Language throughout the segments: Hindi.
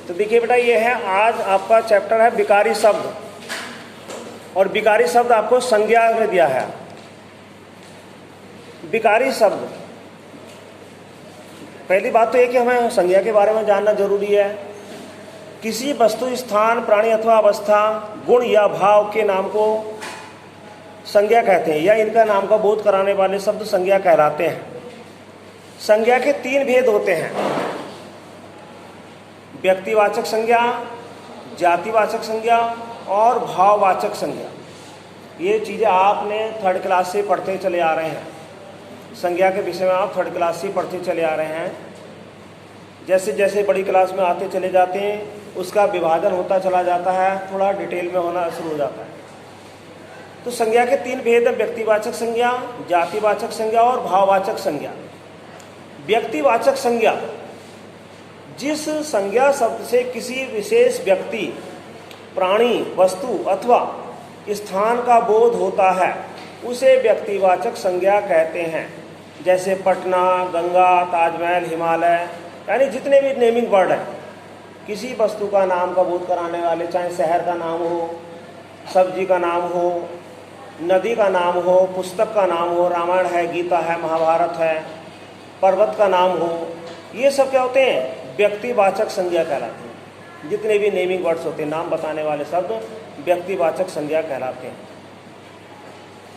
तो देखिए बेटा, ये है आज आपका चैप्टर है विकारी शब्द, और विकारी शब्द आपको संज्ञा में दिया है। विकारी शब्द, पहली बात तो ये कि हमें संज्ञा के बारे में जानना जरूरी है। किसी वस्तु, स्थान, प्राणी अथवा अवस्था, गुण या भाव के नाम को संज्ञा कहते हैं, या इनका नाम का बोध कराने वाले शब्द संज्ञा कहलाते हैं। संज्ञा के 3 भेद होते हैं: व्यक्तिवाचक संज्ञा, जातिवाचक संज्ञा और भाववाचक संज्ञा। ये चीज़ें आपने 3rd क्लास से पढ़ते चले आ रहे हैं। संज्ञा के विषय में आप 3rd क्लास से पढ़ते चले आ रहे हैं। जैसे जैसे बड़ी क्लास में आते चले जाते हैं, उसका विभाजन होता चला जाता है, थोड़ा डिटेल में होना शुरू हो जाता है। तो संज्ञा के 3 भेद हैं: व्यक्तिवाचक संज्ञा, जातिवाचक संज्ञा और भाववाचक संज्ञा। व्यक्तिवाचक संज्ञा, जिस संज्ञा शब्द से किसी विशेष व्यक्ति, प्राणी, वस्तु अथवा स्थान का बोध होता है, उसे व्यक्तिवाचक संज्ञा कहते हैं। जैसे पटना, गंगा, ताजमहल, हिमालय, यानी जितने भी नेमिंग वर्ड हैं, किसी वस्तु का नाम का बोध कराने वाले, चाहे शहर का नाम हो, सब्जी का नाम हो, नदी का नाम हो, पुस्तक का नाम हो, रामायण है, गीता है, महाभारत है, पर्वत का नाम हो, ये सब क्या होते हैं? व्यक्तिवाचक संज्ञा कहलाते हैं। जितने भी नेमिंग वर्ड्स होते हैं, नाम बताने वाले शब्द, व्यक्तिवाचक संज्ञा कहलाते हैं।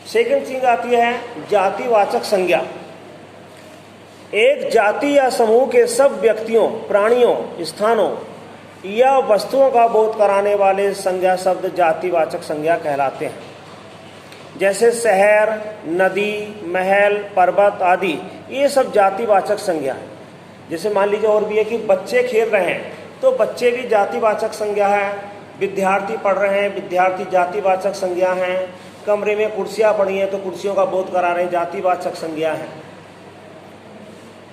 सेकंड चीज आती है जातिवाचक संज्ञा। एक जाति या समूह के सब व्यक्तियों, प्राणियों, स्थानों या वस्तुओं का बोध कराने वाले संज्ञा शब्द जातिवाचक संज्ञा कहलाते हैं। जैसे शहर, नदी, महल, पर्वत आदि, ये सब जातिवाचक संज्ञा है। जैसे मान लीजिए और भी है कि बच्चे खेल रहे हैं, तो बच्चे भी जातिवाचक संज्ञा है। विद्यार्थी पढ़ रहे हैं, विद्यार्थी जातिवाचक संज्ञा हैं। कमरे में कुर्सियां पड़ी हैं, तो कुर्सियों का बोध करा रहे हैं, जातिवाचक संज्ञा है।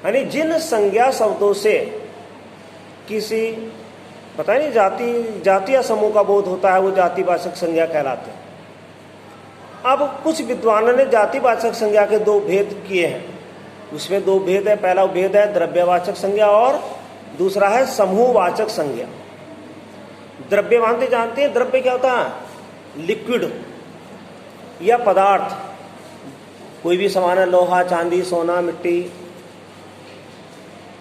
यानी जिन संज्ञा शब्दों से किसी पता नहीं जाति या समूह का बोध होता है, वो जातिवाचक संज्ञा कहलाते हैं। अब कुछ विद्वानों ने जातिवाचक संज्ञा के 2 भेद किए हैं। उसमें 2 भेद है। पहला भेद है द्रव्यवाचक संज्ञा और दूसरा है समूहवाचक संज्ञा। द्रव्यवान जानते हैं, द्रव्य क्या होता है? लिक्विड या पदार्थ, कोई भी सामान है, लोहा, चांदी, सोना, मिट्टी।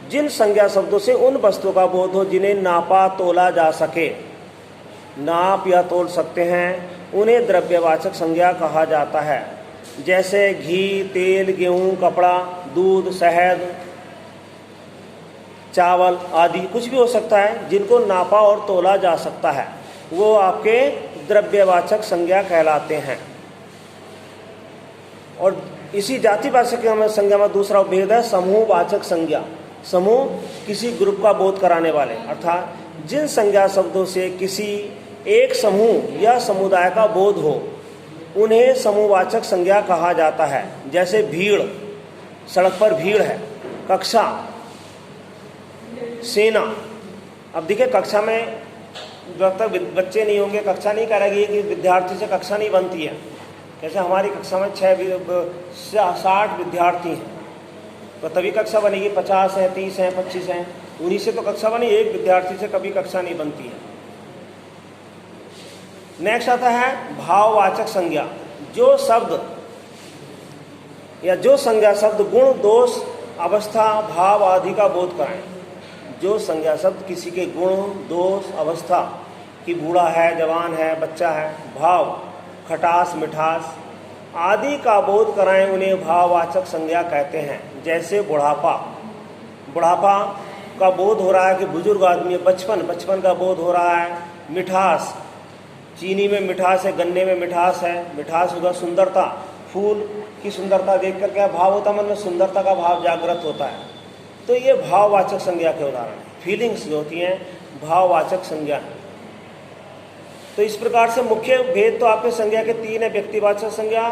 जिन संज्ञा शब्दों से उन वस्तुओं का बोध हो जिन्हें नापा तोला जा सके, नाप या तोल सकते हैं, उन्हें द्रव्यवाचक संज्ञा कहा जाता है। जैसे घी, तेल, गेहूं, कपड़ा, दूध, शहद, चावल आदि कुछ भी हो सकता है जिनको नापा और तोला जा सकता है, वो आपके द्रव्यवाचक संज्ञा कहलाते हैं। और इसी जातिवाचक संज्ञा में दूसरा भेद है समूहवाचक संज्ञा। समूह किसी ग्रुप का बोध कराने वाले, अर्थात जिन संज्ञा शब्दों से किसी एक समूह या समुदाय का बोध हो, उन्हें समूहवाचक संज्ञा कहा जाता है। जैसे भीड़, सड़क पर भीड़ है। कक्षा, सेना। अब देखिए, कक्षा में जब तक बच्चे नहीं होंगे, कक्षा नहीं करेगी कि विद्यार्थी से कक्षा नहीं बनती है। जैसे हमारी कक्षा में 60 विद्यार्थी हैं, तो तभी कक्षा बनेगी। 50 हैं, 30 हैं, 25 हैं, उन्हीं से तो कक्षा बनी। एक विद्यार्थी से कभी कक्षा नहीं बनती है। नेक्स्ट आता है भाववाचक संज्ञा। जो शब्द या जो संज्ञा शब्द गुण, दोष, अवस्था, भाव आदि का बोध कराएं। जो संज्ञा शब्द किसी के गुण, दोष, अवस्था कि बूढ़ा है, जवान है, बच्चा है, भाव, खटास, मिठास आदि का बोध कराएं, उन्हें भाववाचक संज्ञा कहते हैं। जैसे बुढ़ापा, बुढ़ापा का बोध हो रहा है कि बुजुर्ग आदमी है। बचपन का बोध हो रहा है। मिठास, चीनी में मिठास है, गन्ने में मिठास है, मिठास होगा। सुंदरता, फूल की सुंदरता देख कर क्या भाव होता है? मन में सुंदरता का भाव जागृत होता है। तो ये भाववाचक संज्ञा के उदाहरण हैं। फीलिंग्स जो होती हैं, भाववाचक संज्ञा। तो इस प्रकार से मुख्य भेद तो आपके संज्ञा के 3 है: व्यक्तिवाचक संज्ञा,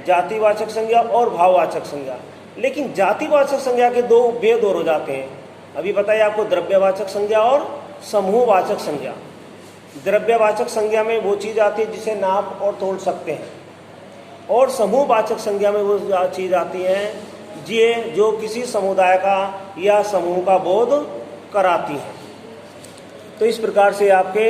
जातिवाचक संज्ञा और भाववाचक संज्ञा। लेकिन जातिवाचक संज्ञा के 2 भेद और हो जाते हैं। अभी बताइए आपको, द्रव्यवाचक संज्ञा और समूहवाचक संज्ञा। द्रव्यवाचक संज्ञा में वो चीज़ आती है जिसे नाप और तोल सकते हैं, और समूहवाचक संज्ञा में वो चीज़ आती है जो किसी समुदाय का या समूह का बोध कराती है। तो इस प्रकार से आपके